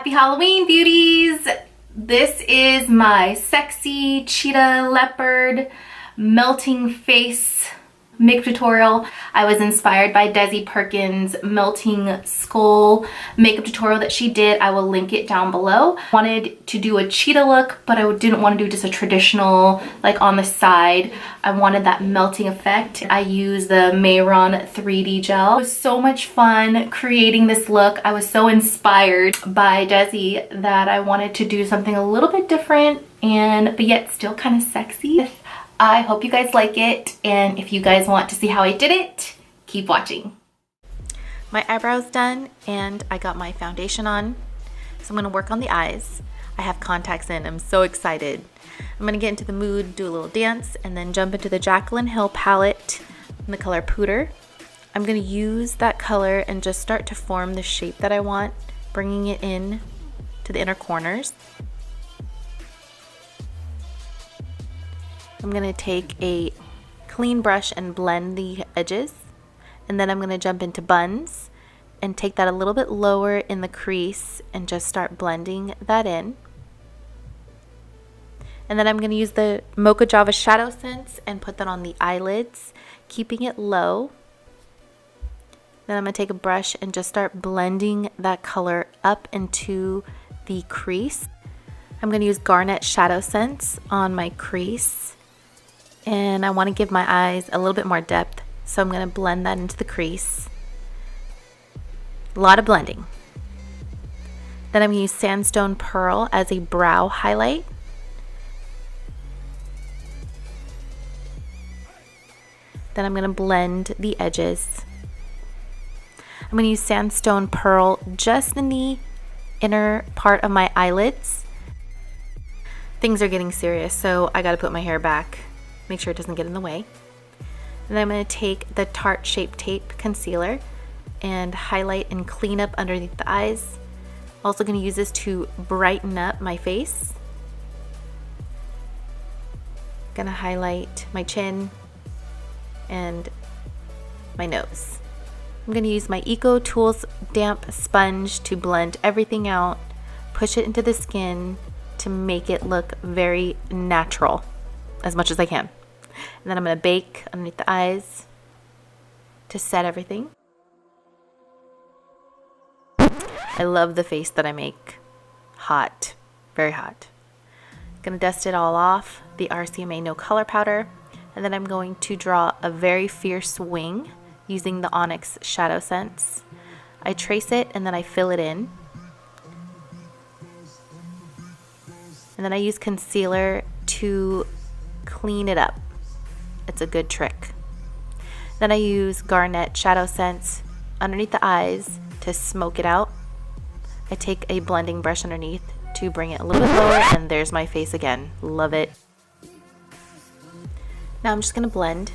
Happy Halloween, beauties! This is my sexy cheetah leopard melting face makeup tutorial. I was inspired by Desi Perkins' melting skull makeup tutorial that she did. I will link it down below. Wanted to do a cheetah look, but I didn't want to do just a traditional like on the side. I wanted that melting effect. I used the Mehron 3D gel. It was so much fun creating this look. I was so inspired by Desi that I wanted to do something a little bit different but yet still kind of sexy. I hope you guys like it, and if you guys want to see how I did it, keep watching. My eyebrows done, and I got my foundation on, so I'm gonna work on the eyes. I have contacts in, I'm so excited. I'm gonna get into the mood, do a little dance, and then jump into the Jacklyn Hill palette in the color Pooter. I'm gonna use that color and just start to form the shape that I want, bringing it in to the inner corners. I'm going to take a clean brush and blend the edges, and then I'm going to jump into buns and take that a little bit lower in the crease and just start blending that in. And then I'm going to use the Mocha ShadowSense and put that on the eyelids, keeping it low. Then I'm going to take a brush and just start blending that color up into the crease. I'm going to use Garnet ShadowSense on my crease. And I want to give my eyes a little bit more depth, so I'm going to blend that into the crease. A lot of blending. Then I'm going to use Sandstone Pearl as a brow highlight. Then I'm going to blend the edges. I'm going to use Sandstone Pearl just in the inner part of my eyelids. Things are getting serious, so I got to put my hair back. Make sure it doesn't get in the way. And then I'm going to take the Tarte Shape Tape Concealer and highlight and clean up underneath the eyes. Also going to use this to brighten up my face. Going to highlight my chin and my nose. I'm going to use my Eco Tools damp sponge to blend everything out, push it into the skin to make it look very natural as much as I can. And then I'm going to bake underneath the eyes to set everything. I love the face that I make. Hot. Very hot. Going to dust it all off, the RCMA No Color Powder. And then I'm going to draw a very fierce wing using the Onyx ShadowSense. I trace it and then I fill it in. And then I use concealer to clean it up. It's a good trick. Then I use Garnet ShadowSense underneath the eyes to smoke it out. I take a blending brush underneath to bring it a little bit lower, and there's my face again. Love it. Now I'm just going to blend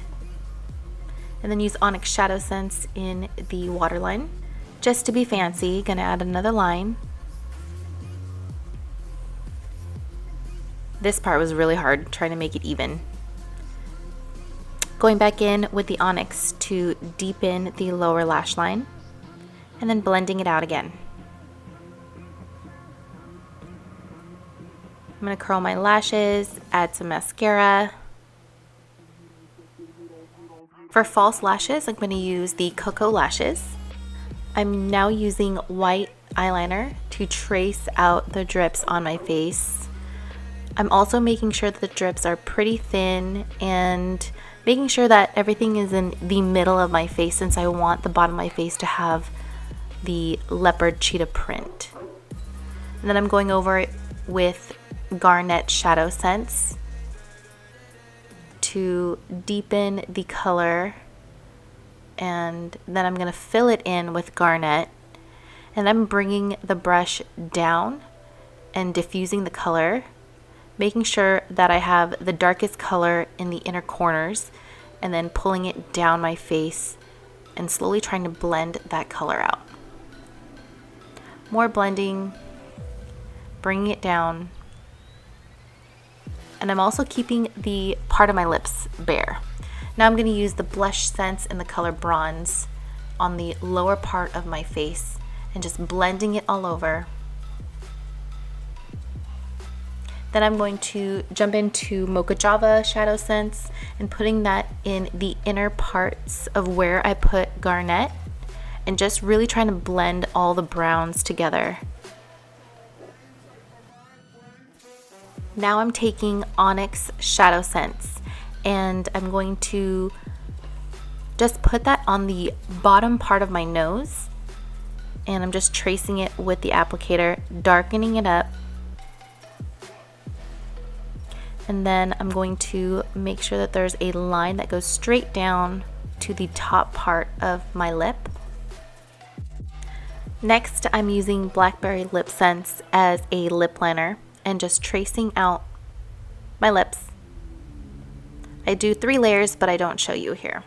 and then use Onyx ShadowSense in the waterline. Just to be fancy, going to add another line. This part was really hard, trying to make it even. Going back in with the Onyx to deepen the lower lash line, and then blending it out again. I'm going to curl my lashes, add some mascara. For false lashes, I'm going to use the Koko Lashes. I'm now using white eyeliner to trace out the drips on my face. I'm also making sure that the drips are pretty thin and making sure that everything is in the middle of my face, since I want the bottom of my face to have the leopard cheetah print. And then I'm going over it with Garnet ShadowSense to deepen the color, and then I'm going to fill it in with Garnet, and I'm bringing the brush down and diffusing the color, making sure that I have the darkest color in the inner corners, and then pulling it down my face and slowly trying to blend that color out. More blending, bringing it down, and I'm also keeping the part of my lips bare. Now I'm going to use the BlushSense in the color Bronze on the lower part of my face and just blending it all over. Then I'm going to jump into Mocha Java ShadowSense and putting that in the inner parts of where I put Garnet and just really trying to blend all the browns together. Now I'm taking Onyx ShadowSense and I'm going to just put that on the bottom part of my nose, and I'm just tracing it with the applicator, darkening it up. And then I'm going to make sure that there's a line that goes straight down to the top part of my lip. Next, I'm using Blackberry LipSense as a lip liner and just tracing out my lips. I do 3 layers, but I don't show you here.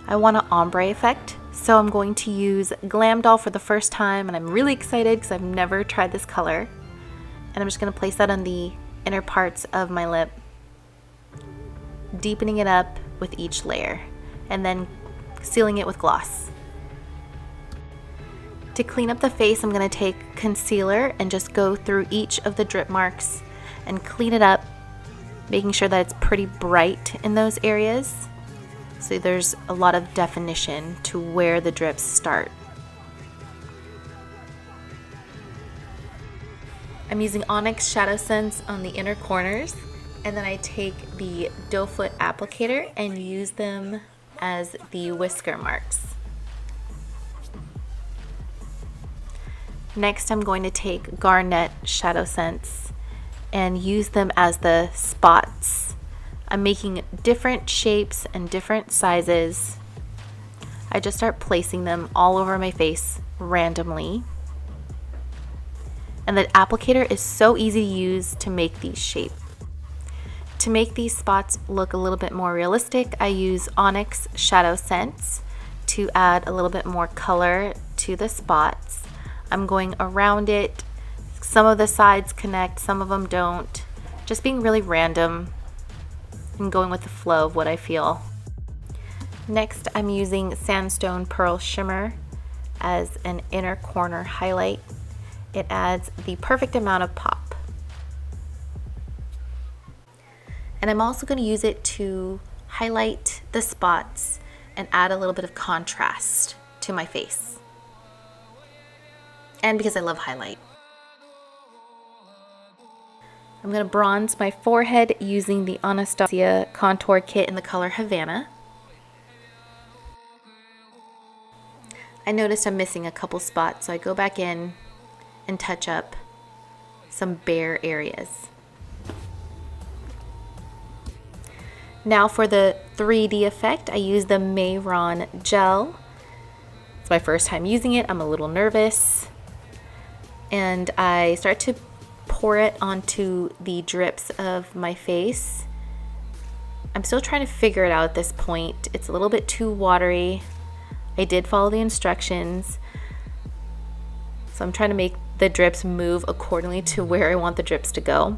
I want an ombre effect, so I'm going to use Glam Doll for the first time, and I'm really excited because I've never tried this color. And I'm just going to place that on the inner parts of my lip, deepening it up with each layer, and then sealing it with gloss. To clean up the face, I'm going to take concealer and just go through each of the drip marks and clean it up, making sure that it's pretty bright in those areas, so there's a lot of definition to where the drips start. I'm using Onyx ShadowSense on the inner corners, and then I take the doe foot applicator and use them as the whisker marks. Next, I'm going to take Garnet ShadowSense and use them as the spots. I'm making different shapes and different sizes. I just start placing them all over my face randomly. And the applicator is so easy to use to make these shapes. To make these spots look a little bit more realistic, I use Onyx ShadowSense to add a little bit more color to the spots. I'm going around it. Some of the sides connect, some of them don't. Just being really random and going with the flow of what I feel. Next, I'm using Sandstone Pearl Shimmer as an inner corner highlight. It adds the perfect amount of pop. And I'm also going to use it to highlight the spots and add a little bit of contrast to my face. And because I love highlight. I'm going to bronze my forehead using the Anastasia contour kit in the color Havana. I noticed I'm missing a couple spots, so I go back in and touch up some bare areas. Now for the 3D effect, I use the Mehron gel. It's my first time using it. I'm a little nervous. And I start to pour it onto the drips of my face. I'm still trying to figure it out at this point. It's a little bit too watery. I did follow the instructions. So I'm trying to make the drips move accordingly to where I want the drips to go.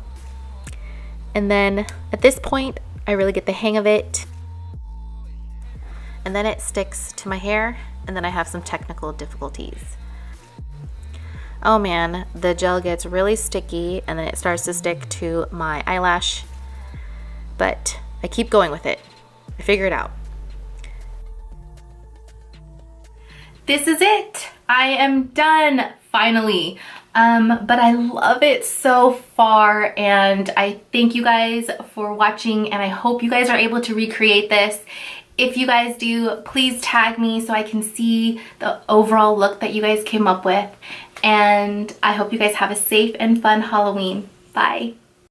And then at this point, I really get the hang of it. And then it sticks to my hair, and then I have some technical difficulties. Oh man, the gel gets really sticky, and then it starts to stick to my eyelash. But I keep going with it. I figure it out. This is it. I am done finally. But I love it so far, and I thank you guys for watching, and I hope you guys are able to recreate this. If you guys do, please tag me so I can see the overall look that you guys came up with. And I hope you guys have a safe and fun Halloween. Bye.